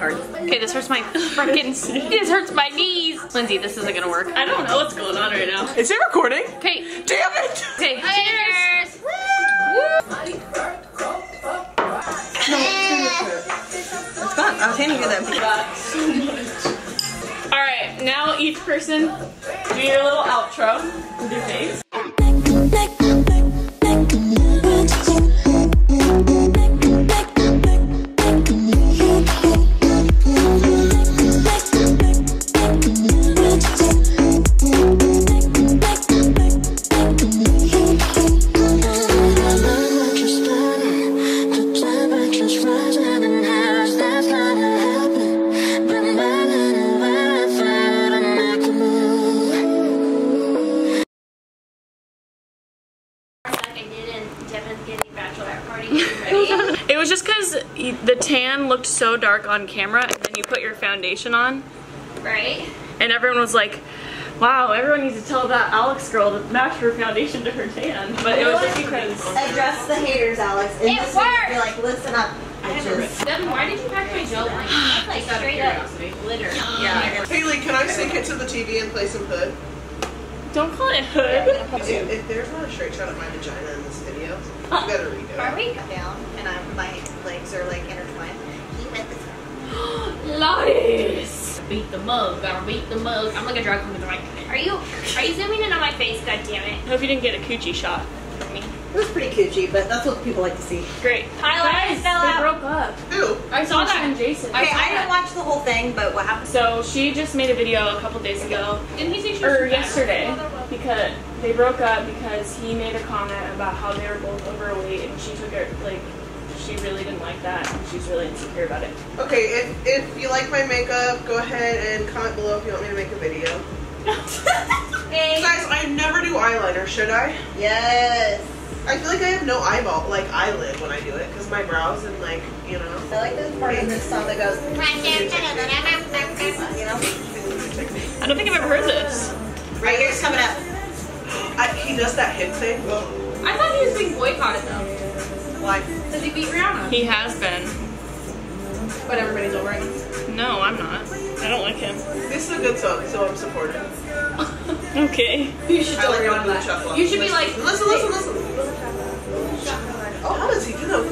hard. Okay, this hurts my freaking. This hurts my knees. Lindsay, this isn't gonna work. I don't know what's going on right now. Is it recording? Okay. Damn it! Okay. Cheers. Woo! It's fun. I was handing you them. All right, now each person do your little outro with your face. It was just because the tan looked so dark on camera, and then you put your foundation on. Right. And everyone was like, wow, everyone needs to tell that Alex girl to match her foundation to her tan. But it was just because... Address the haters, Alex. It worked! Be like, listen up. Devin, why did you pack my gel line? That's like straight up glitter. Yeah. Haley, can I sync it to the TV and play some hood? Don't call it hood. If there's not a straight shot of my vagina in this video, you better redo it. Are we down and my legs are like intertwined? He went this way. Lies! Beat the mug, gotta beat the mug. I'm like a drag queen with the right. Are you zooming in on my face? God damn it! I hope you didn't get a coochie shot from me. It was pretty coochie, but that's what people like to see. Great. Highlights fell They out. broke up. Who? I saw that in Jason. Okay, I didn't watch the whole thing, but what happened? So she just made a video a couple days ago, Didn't he say she or was yesterday, because they broke up because he made a comment about how they were both overweight, and she took it like she really didn't like that, and she's really insecure about it. Okay, if you like my makeup, go ahead and comment below if you want me to make a video. Hey. Guys, I never do eyeliner, should I? Yes. I feel like I have no eyelid when I do it, because my brows and like, you know. I like this part of this song that goes, you know? I don't think I've ever heard this. Right here's coming up. He does that hip thing. I thought he was being boycotted though. Why? Because he beat Rihanna. He has been. But everybody's over him. No, I'm not. I don't like him. This is a good song, so I'm supportive. Okay. You should I tell like Rihanna the that. shuffle. You should be like, Listen. Oh, how does he do that?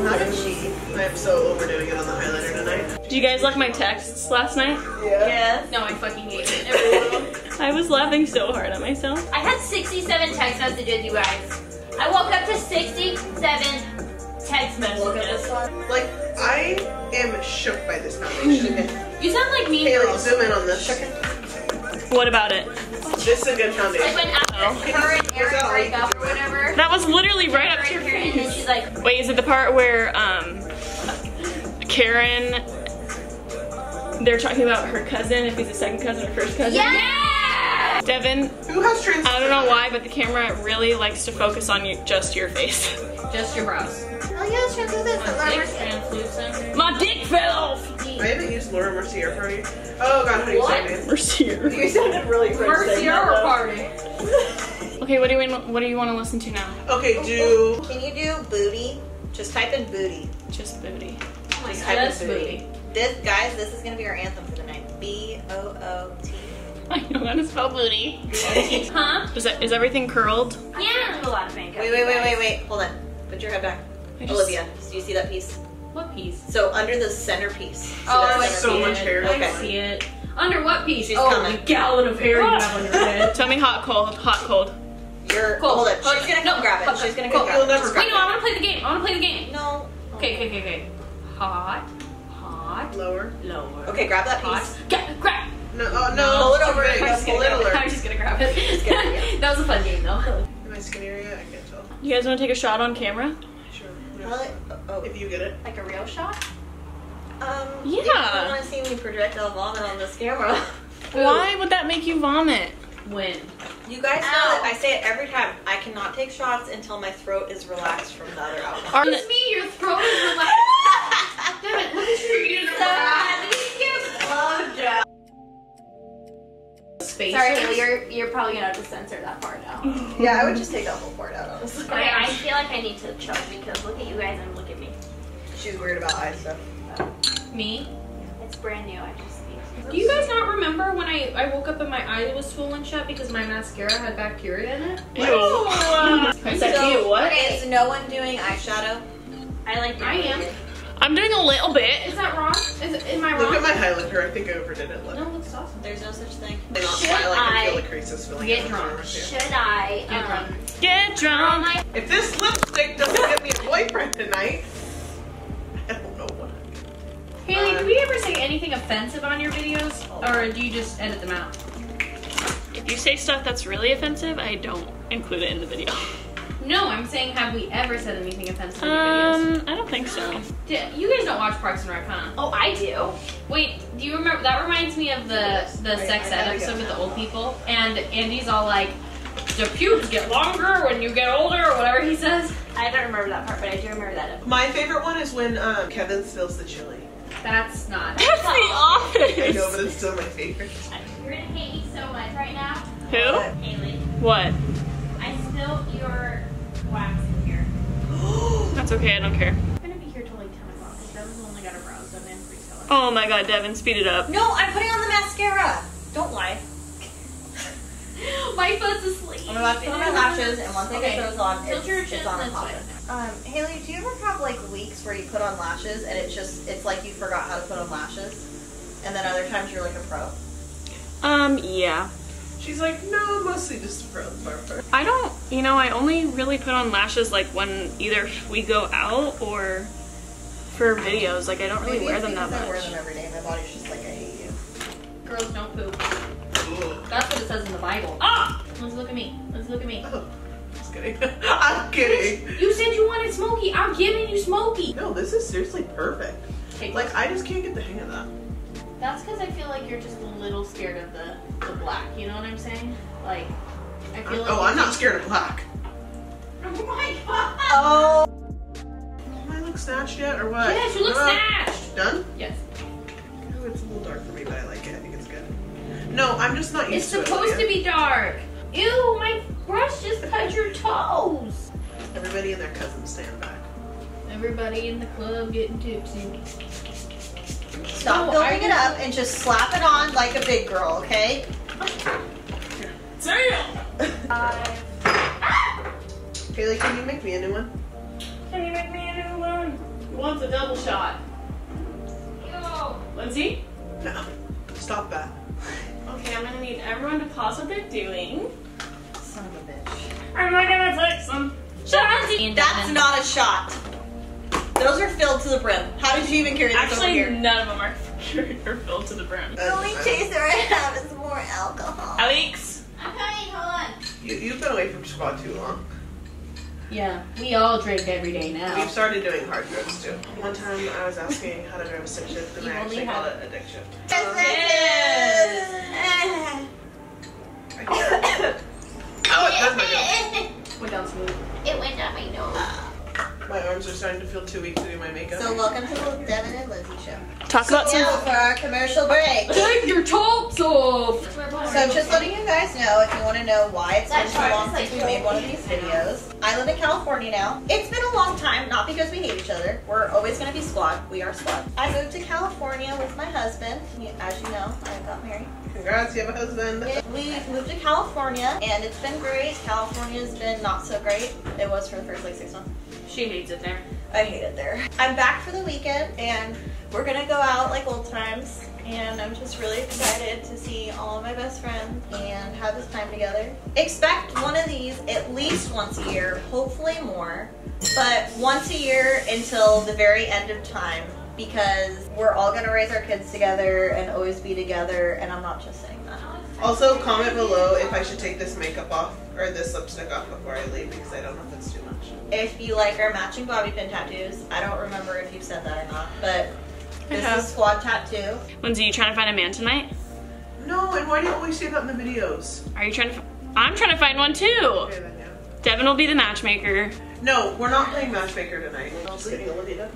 How did she? I am so overdoing it on the highlighter tonight. Did you guys like my texts last night? Yes. no, I fucking hate it. Every one of them. I was laughing so hard at myself. I had 67 text messages, you guys. I woke up to 67 text messages. Like, I am shook by this foundation. You sound like me, Haley, girl. zoom in on this. What about it? This is a good Like foundation. when her and Aaron break up or whatever. That was literally right up to your And then face. she's like, Wait, is it the part where Karen, they're talking about her cousin, if he's a second cousin or first cousin? yeah! Devin, Who has trans? I don't know why, but the camera really likes to focus on just your face. Just your brows. Oh yeah, let's try to do this. Dick's translucent. My dick fell off! I haven't used Laura Mercier party. Oh god, how do you say her name? Mercier. You sounded really French. Mercy or party. Okay, what do you want to listen to now? Okay, Can you do booty? Just type in booty. Just booty. Oh my Just god, type in that's booty. This, guys, this is gonna be our anthem for the night. B-O-O-T. I know how to spell booty. Huh? Is everything curled? Yeah. A lot of makeup. Wait. Hold on. Put your head back. Olivia, do you see that piece? What piece? So under the center piece. See Oh, that I center so see piece? much hair. it. Okay. I see it. Under what piece? She's oh, coming. the gallon of hair you have on your head. Tell me hot, cold. Hot, cold. You're, Cool. hold it. She's gonna come grab it. Okay. She's gonna Cool. come grab You'll it. never Just Wait, grab no, I want to play the game. I want to play the game. it. No. Okay. Hot. Lower. Lower. Okay, grab that Hot. piece. Grab. No, oh no. Pull it over. Big. I'm just Pull it gonna alert. I'm just gonna grab it. Just gonna, yeah. That was a fun game though. Am I skinny area? I can't tell. You guys want to take a shot on camera? Sure. Oh. If you get it. Like a real shot? Yeah. You don't want to see me projectile vomit on this camera. Why would that make you vomit? When? You guys know that I say it every time. I cannot take shots until my throat is relaxed from the other alcohol. It's me, your throat is relaxed. Damn it, look at you. Space. Sorry, Haley, you're probably gonna have to censor that part out. Yeah, I would just take that whole part out, honestly. Okay, I feel like I need to choke because look at you guys and look at me. She's weird about eye stuff. Me? It's brand new. I just think. Do you guys not remember when I woke up and my eye was swollen shut because my mascara had bacteria in it? Ew. I said, ew, what? Is no one doing eyeshadow? I like. I am. I'm doing a little bit. Is that wrong? Am I wrong? Look at my highlighter. I think I overdid it. Look. No, it looks awesome. There's no such thing. They don't Should smile, I can feel I the creases filling get in. drunk? Should I? Get drunk. If this lipstick doesn't get me a boyfriend tonight, I don't know what I'm gonna do. Haley, do we ever say anything offensive on your videos? Or do you just edit them out? If you say stuff that's really offensive, I don't include it in the video. No, I'm saying have we ever said anything offensive in your videos? I don't think so. You guys don't watch Parks and Rec, huh? Oh, I do. Wait, do you remember? That reminds me of the sex ed episode with the old people. And Andy's all like, the pubes get longer when you get older, or whatever he says. I don't remember that part, but I do remember that. My favorite one is when Kevin spills the chili. That's not. That's The I know, Office. but it's still my favorite. You're gonna hate me so much right now. Who? Haley, What? I spilled your wax in here. That's okay, I don't care. I'm gonna be here till like 10 o'clock because Devin's only got her brows done and pretty still. Oh my god, Devin, speed it up. No, I'm putting on the mascara. Don't lie. My foot's asleep. I'm about to put on my lashes, and once I Okay. get those on, Tilt your it's chin on this and popping. Haley, do you ever have like weeks where you put on lashes and it's like you forgot how to put on lashes, and then other times you're like a pro? Yeah. She's like, no, mostly just for the barber. I don't, I only really put on lashes like when either we go out or for videos. Like, I don't really Maybe wear it's them that because I wear much. them every day. My body's just like, I hate you. Girls don't poop. Ugh. That's what it says in the Bible. Ah! Let's look at me. Let's look at me. Oh, just kidding. I'm kidding. You said you wanted smoky. I'm giving you smoky. No, this is seriously perfect. Okay, Like, I just can't get the hang of that. that's because I feel like you're just a little scared of the black. You know what I'm saying? Like, I feel like. Oh, I'm not scared of black. Oh my god. Oh. Am I look snatched yet, or what? Yes, you look snatched. Done? Yes. Oh, it's a little dark for me, but I like it. I think it's good. No, I'm just not It's used to it. supposed to be dark. Ew, my brush just cut your toes. Everybody and their cousins stand back. Everybody in the club getting tipsy. Stop No, building it up and just slap it on like a big girl, okay? Damn! Haley, can you make me a new one? Can you make me a new one? Who wants a double shot? Yo. Lindsay? No. Stop that. Okay, I'm gonna need everyone to pause what they're doing. Son of a bitch. I'm not gonna take some shots. That's not a shot. Those are filled to the brim. How did you even carry this over Actually, here? none of them are filled to the brim. The only chaser I have is more alcohol. Alex? I'm coming. Hold on. You've been away from squad too long. Yeah, we all drink every day now. We've started doing hard drugs too. One time I was asking how to drive a stick shift, and You I only actually called have- it addiction. Yes. Oh, it does my nose. Went down smooth. It went down my nose. My arms are starting to feel too weak to do my makeup. So welcome to the Devin and Lindsay show. Talk about Now for our commercial break. Take your tops off! So just letting you guys know, if you want to know why it's been so long since we made one of these videos. I live in California now. It's been a long time, not because we hate each other. We're always going to be squad. We are squad. I moved to California with my husband. As you know, I got married. Congrats, you have a husband. We moved to California, and it's been great. California's been not so great. It was for the first like 6 months. She hates it there. I hate it there. I'm back for the weekend, and we're gonna go out like old times. And I'm just really excited to see all of my best friends and have this time together. Expect one of these at least once a year, hopefully more, but once a year until the very end of time, because we're all gonna raise our kids together and always be together, and I'm not just saying that. Also, comment below if I should take this makeup off or this lipstick off before I leave, because I don't know if it's too much. If you like our matching bobby pin tattoos, I don't remember if you've said that or not, but this is squad tattoo. Lindsay, you trying to find a man tonight? No, and why do you always say that in the videos? Are you trying to? I'm trying to find one too. Okay, then, yeah. Devin will be the matchmaker. No, we're not playing matchmaker tonight. Just kidding, Olivia.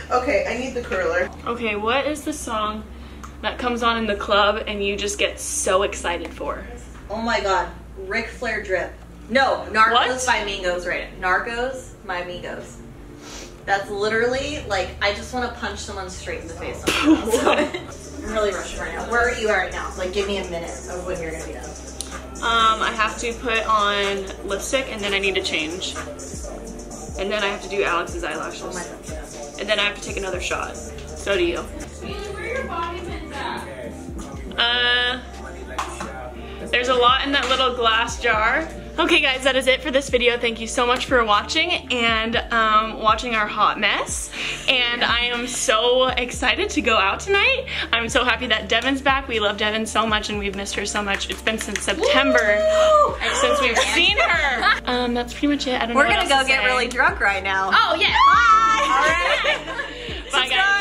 Okay, I need the curler. Okay, what is the song that comes on in the club and you just get so excited for? Oh my god, Ric Flair drip. No, Narcos What? by Migos, right? Narcos by Migos. That's literally like I just want to punch someone straight in the face. I'm really rushing right now. Where are you right now? Like, give me a minute of when you're gonna be done. I have to put on lipstick and then I need to change. And then I have to do Alex's eyelashes. Oh my God. And then I have to take another shot. So do you. Where are your body pins at? There's a lot in that little glass jar. Okay guys, that is it for this video. Thank you so much for watching and watching our hot mess. And I am so excited to go out tonight. I'm so happy that Devin's back. We love Devin so much and we've missed her so much. It's been since September since we've seen her. That's pretty much it. I don't know We're what gonna else go to get say. really drunk right now. Oh yeah. Bye. All right. Bye guys.